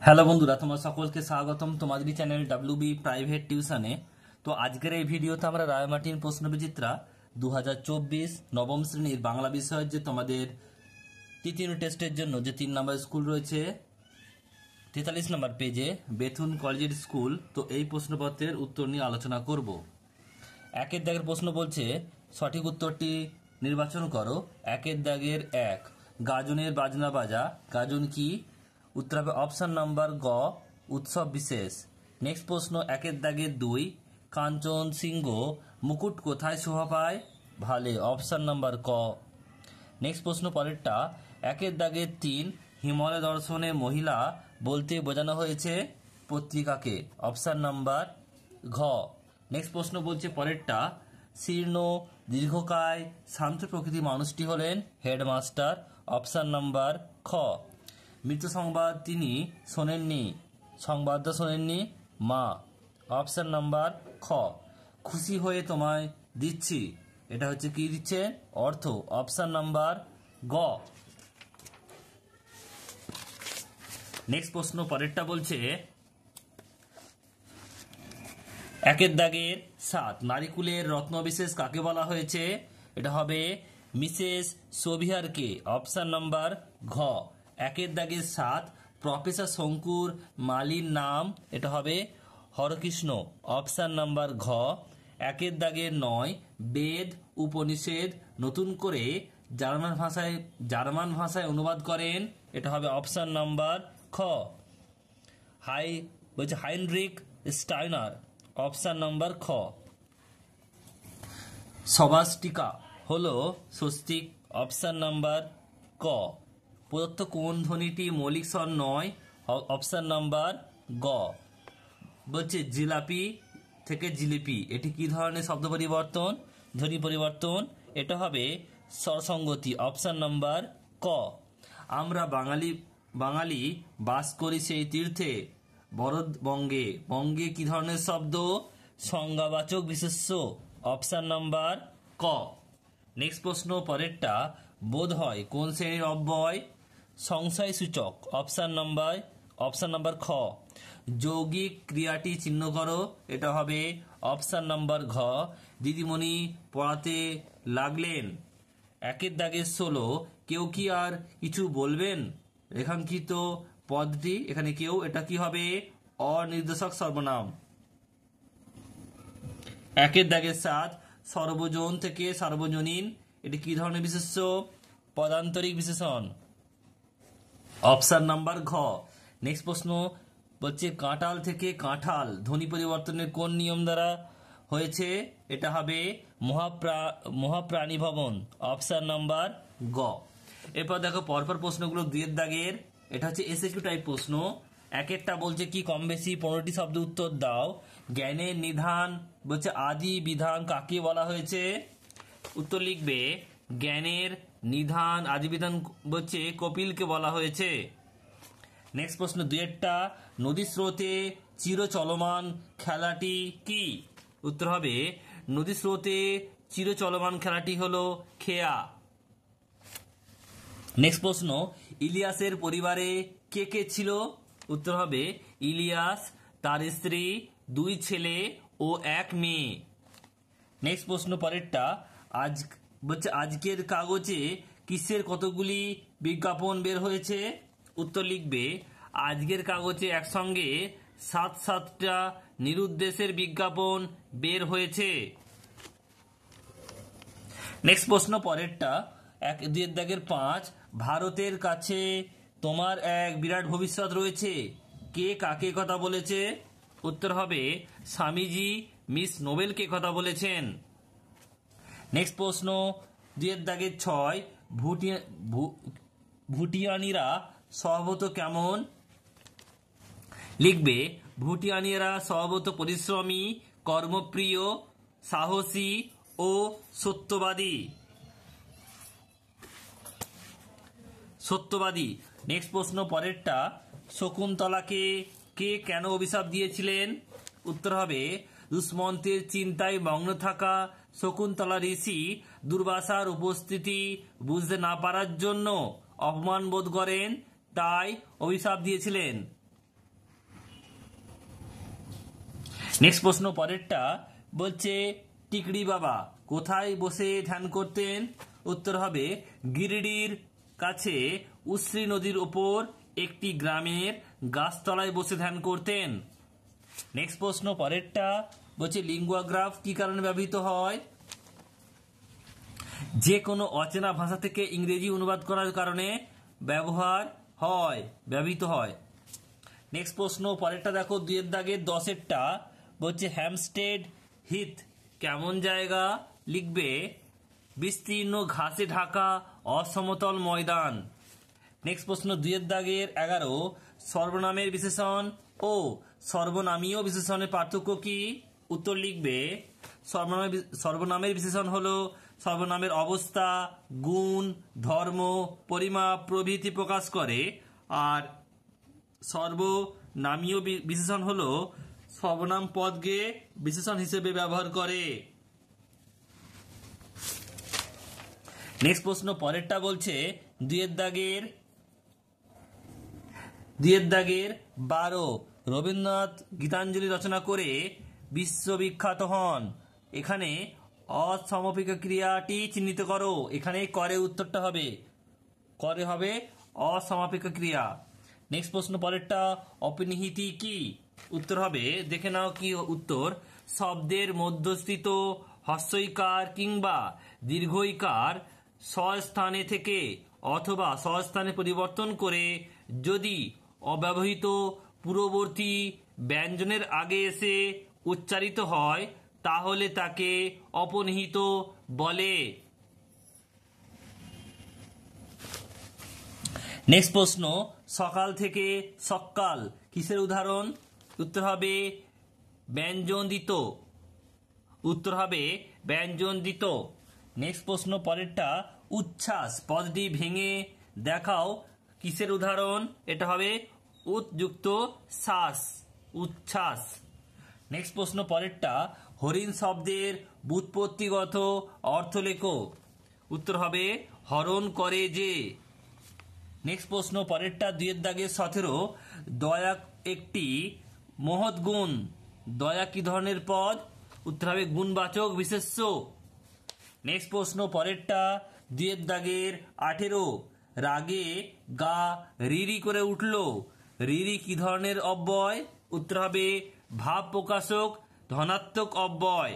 Hello বন্ধুরা, তোমার সকলকে স্বাগতম তোমাদেরই চ্যানেল ডাব্লিউবি প্রাইভেট টিউশনে। তো আজকের এই ভিডিওতে আমরা রায়মার্টিন প্রশ্নবিচিত্রা 2024 নবম শ্রেণীর বাংলা বিষয়ের যে তোমাদের তৃতীয় টেস্টের জন্য যে 3 নম্বর স্কুল রয়েছে 43 নম্বর পেজে বেথুন কলেজের স্কুল, তো এই প্রশ্নপত্রের উত্তর নিয়ে আলোচনা করব। একের দাগের প্রশ্ন বলছে সঠিক উত্তরটি নির্বাচন করো। একের দাগের 1, গাজনের বাজনা বাজা। গাজন কি? উত্তর হবে অপশন নাম্বার গ, উৎসব বিশেষ। নেক্সট প্রশ্ন একের দাগের 2, কাঞ্চন সিংহ মুকুট কোথায় শোভা পায়? ভালে, অপশন নাম্বার ক। নেক্সট প্রশ্ন পরেরটা একের দাগের 3, হিমালয় দর্শনে মহিলা বলতে বোঝানো হয়েছে পত্রিকাকে, অপশন নাম্বার ঘ। নেক্সট প্রশ্ন বলছে পরেরটা শীর্ণ দীর্ঘকায় শান্ত প্রকৃতির মানুষটি হলেন হেডমাস্টার, অপশন নাম্বার খ। মৃত্যু সংবাদ তিনি শোনেননি, সংবাদটা শোনেননি মা, অপশন নাম্বার খ। খুশি হয়ে তোমায় দিচ্ছি, এটা হচ্ছে কি দিচ্ছে? অর্থ, অপশন নাম্বার গ। নেক্সট প্রশ্ন পরেরটা বলছে একের দাগের 7, নারীকুলের রত্নবিশেষ কাকে বলা হয়েছে? এটা হবে মিসেস সোভিয়ারকে, অপশন নাম্বার ঘ। একের দাগের 7, প্রফেসর শঙ্কুর মালির নাম? এটা হবে হরকৃষ্ণ, অপশন নাম্বার ঘ। একের দাগের 9, বেদ উপনিষেদ নতুন করে জার্মান ভাষায় অনুবাদ করেন? এটা হবে অপশন নাম্বার খ। হাইনরিক স্টাইনার, অপশন নাম্বার খ। সবাস্টিকা হলো স্বস্তিক, অপশন নাম্বার ক। প্রদত্ত কোন ধ্বনিটি মৌলিক স্বর নয়? অপশন নাম্বার গ। বলছে জিলাপি থেকে জিলিপি, এটি কি ধরনের শব্দ পরিবর্তন, ধ্বনি পরিবর্তন? এটা হবে স্বরসঙ্গতি, অপশন নাম্বার ক। আমরা বাঙালি বাস করি সেই তীর্থে বঙ্গে, বঙ্গে কি ধরনের শব্দ? সংজ্ঞাবাচক বিশেষ্য, অপশন নাম্বার ক। নেক্সট প্রশ্ন পরেরটা বোধ হয় কোন শ্রেণীর অব্যয়? সংশয় সূচক, অপশন নাম্বার খ। যৌগিক ক্রিয়াটি চিহ্ন করো, এটা হবে অপশন নাম্বার ঘ। দিদিমণি পড়াতে লাগলেন। একের দাগের 16, কেউ কি আর কিছু বলবেন? রেখাঙ্কিত পদটি এখানে কেউ, এটা কি হবে? অনির্দেশক সর্বনাম। একের দাগের 7, সর্বজন থেকে সার্বজনীন, এটি কি ধরনের বিশেষ্য? পদান্তরিক বিশেষণ, অপশন নাম্বার ঘ। নেক্সট প্রশ্ন বলছে কাঁঠাল থেকে কাঁঠাল ধ্বনি পরিবর্তনের কোন নিয়ম দ্বারা হয়েছে? এটা হবে মহাপ্রাণী ভবন, অপশন নাম্বার গ। এরপর দেখো পরপর প্রশ্নগুলো 2 দাগের, এটা হচ্ছে এসএকিউ টাইপ প্রশ্ন। একেরটা বলছে কি কম বেশি 15টি শব্দ উত্তর দাও। জ্ঞানের নিধান বলছে আদি বিধান কাকে বলা হয়েছে? উত্তর লিখবে জ্ঞানের নিধান আদি বিধান বলছে কপিলকে বলা হয়েছে। নেক্সট প্রশ্ন 2টা নদী স্রোতে চির চলমান খেলাটি কি? উত্তর হবে নদী স্রোতে চির চলমান খেলাটি হলো খেয়া। নেক্সট প্রশ্ন ইলিয়াসের পরিবারে কে কে ছিল? উত্তর হবে ইলিয়াস, তার স্ত্রী, 2 ছেলে ও 1 মেয়ে। নেক্সট প্রশ্ন পরেরটা আজকের কাগজে কিসের কতগুলি বিজ্ঞাপন বের হয়েছে? উত্তর লিখবে আজকের কাগজে একসঙ্গে 7টা নিরুদ্দেশের বিজ্ঞাপন বের হয়েছে। নেক্সট প্রশ্ন পরেরটা 2 দাগের 5, ভারতের কাছে তোমার এক বিরাট ভবিষ্যৎ রয়েছে, কে কাকে কথা বলেছে? উত্তর হবে স্বামীজি মিস নোবেলকে কথা বলেছেন। নেক্সট প্রশ্ন 2 দাগের 6, ভুটিয়ানিরা স্বভাবত কেমন? লিখবে ভুটিয়ানিরা স্বভাবত পরিশ্রমী, কর্মপ্রিয়, সাহসী ও সত্যবাদী। নেক্সট প্রশ্ন পরেরটা শকুন্তলাকে কে কেন অভিশাপ দিয়েছিলেন? উত্তর হবে দুষ্মন্তের চিন্তায় মগ্ন থাকা শকুন্তলা ঋষি দুর্বাসার উপস্থিতি বুঝতে না পারার জন্য অপমান বোধ করেন, তাই অভিশাপ দিয়েছিলেন। নেক্সট প্রশ্ন পরেরটা বলছে টিকড়ি বাবা কোথায় বসে ধ্যান করতেন? উত্তর হবে গিরিডির কাছে উশ্রী নদীর ওপর একটি গ্রামের গাছতলায় বসে ধ্যান করতেন। নেক্সট প্রশ্ন পরেরটা বলছে লিঙ্গুয়া গ্রাফ কি কারণে ব্যবহৃত হয়? যে কোনো অচেনা ভাষা থেকে ইংরেজি অনুবাদ করার কারণে ব্যবহৃত হয়। নেক্সট প্রশ্ন পরেরটা দেখো 2 দাগের 10-এরটা বলছে হ্যামস্টেড হিথ কেমন জায়গা? লিখবে বিস্তীর্ণ ঘাসে ঢাকা অসমতল ময়দান। নেক্সট প্রশ্ন 2 দাগের 11 সর্বনামের বিশেষণ ও সর্বনামীয় বিশেষণের পার্থক্য কি? উত্তর লিখবে সর্বনামের বিশেষণ হলো সর্বনামের অবস্থা, গুণ, ধর্ম, পরিমাপ প্রভৃতি প্রকাশ করে, আর সর্বনামীয় বিশেষণ হলো সর্বনাম পদকে বিশেষণ হিসেবে ব্যবহার করে। নেক্সট প্রশ্ন পরেরটা বলছে 2 দাগের 12 রবীন্দ্রনাথ গীতাঞ্জলি রচনা করে বিশ্ববিখ্যাত হন। এখানে অসমাপিকা ক্রিয়াটি চিহ্নিত করো। এখানে করে উত্তরটা হবে, করে হবে অসমাপিকা ক্রিয়া। নেক্সট প্রশ্ন পরেরটা অপনিহিতি কি? উত্তর হবে, দেখে নাও কি উত্তর, শব্দের মধ্যস্থিত হ্রস্বইকার কিংবা দীর্ঘইকার স্বস্থানে থেকে অথবা স্বস্থানে পরিবর্তন করে যদি অব্যবহৃত পূর্ববর্তী ব্যঞ্জনের আগে এসে উচ্চারিত হয় তাহলে তাকে অপনিহিত বলে। নেক্সট প্রশ্ন সকাল থেকে সকাল কিসের উদাহরণ? উত্তর হবে ব্যঞ্জনদিত। উত্তর হবে ব্যঞ্জনদিত। নেক্সট প্রশ্ন পরেরটা উচ্ছ্বাস পদটি ভেঙে দেখাও কিসের উদাহরণ? এটা হবে উৎযুক্ত শ্বাস, উচ্ছ্বাস। নেক্সট প্রশ্ন পরেরটা হরিণ শব্দের ব্যুৎপত্তিগত অর্থ লেখো। উত্তর হবে হরণ করে যে। নেক্সট প্রশ্ন পরেরটা 2 দাগের 17 দয়া একটি মহৎ গুণ। দয়া কি ধরনের পদ? উত্তর হবে গুণবাচক বিশেষ্য। নেক্সট প্রশ্ন পরেরটা 2 দাগের 18 রাগে গা রিরি করে উঠল। রিরি কি ধরনের অব্যয়? উত্তর হবে ভাব প্রকাশক ধনাত্মক অব্যয়।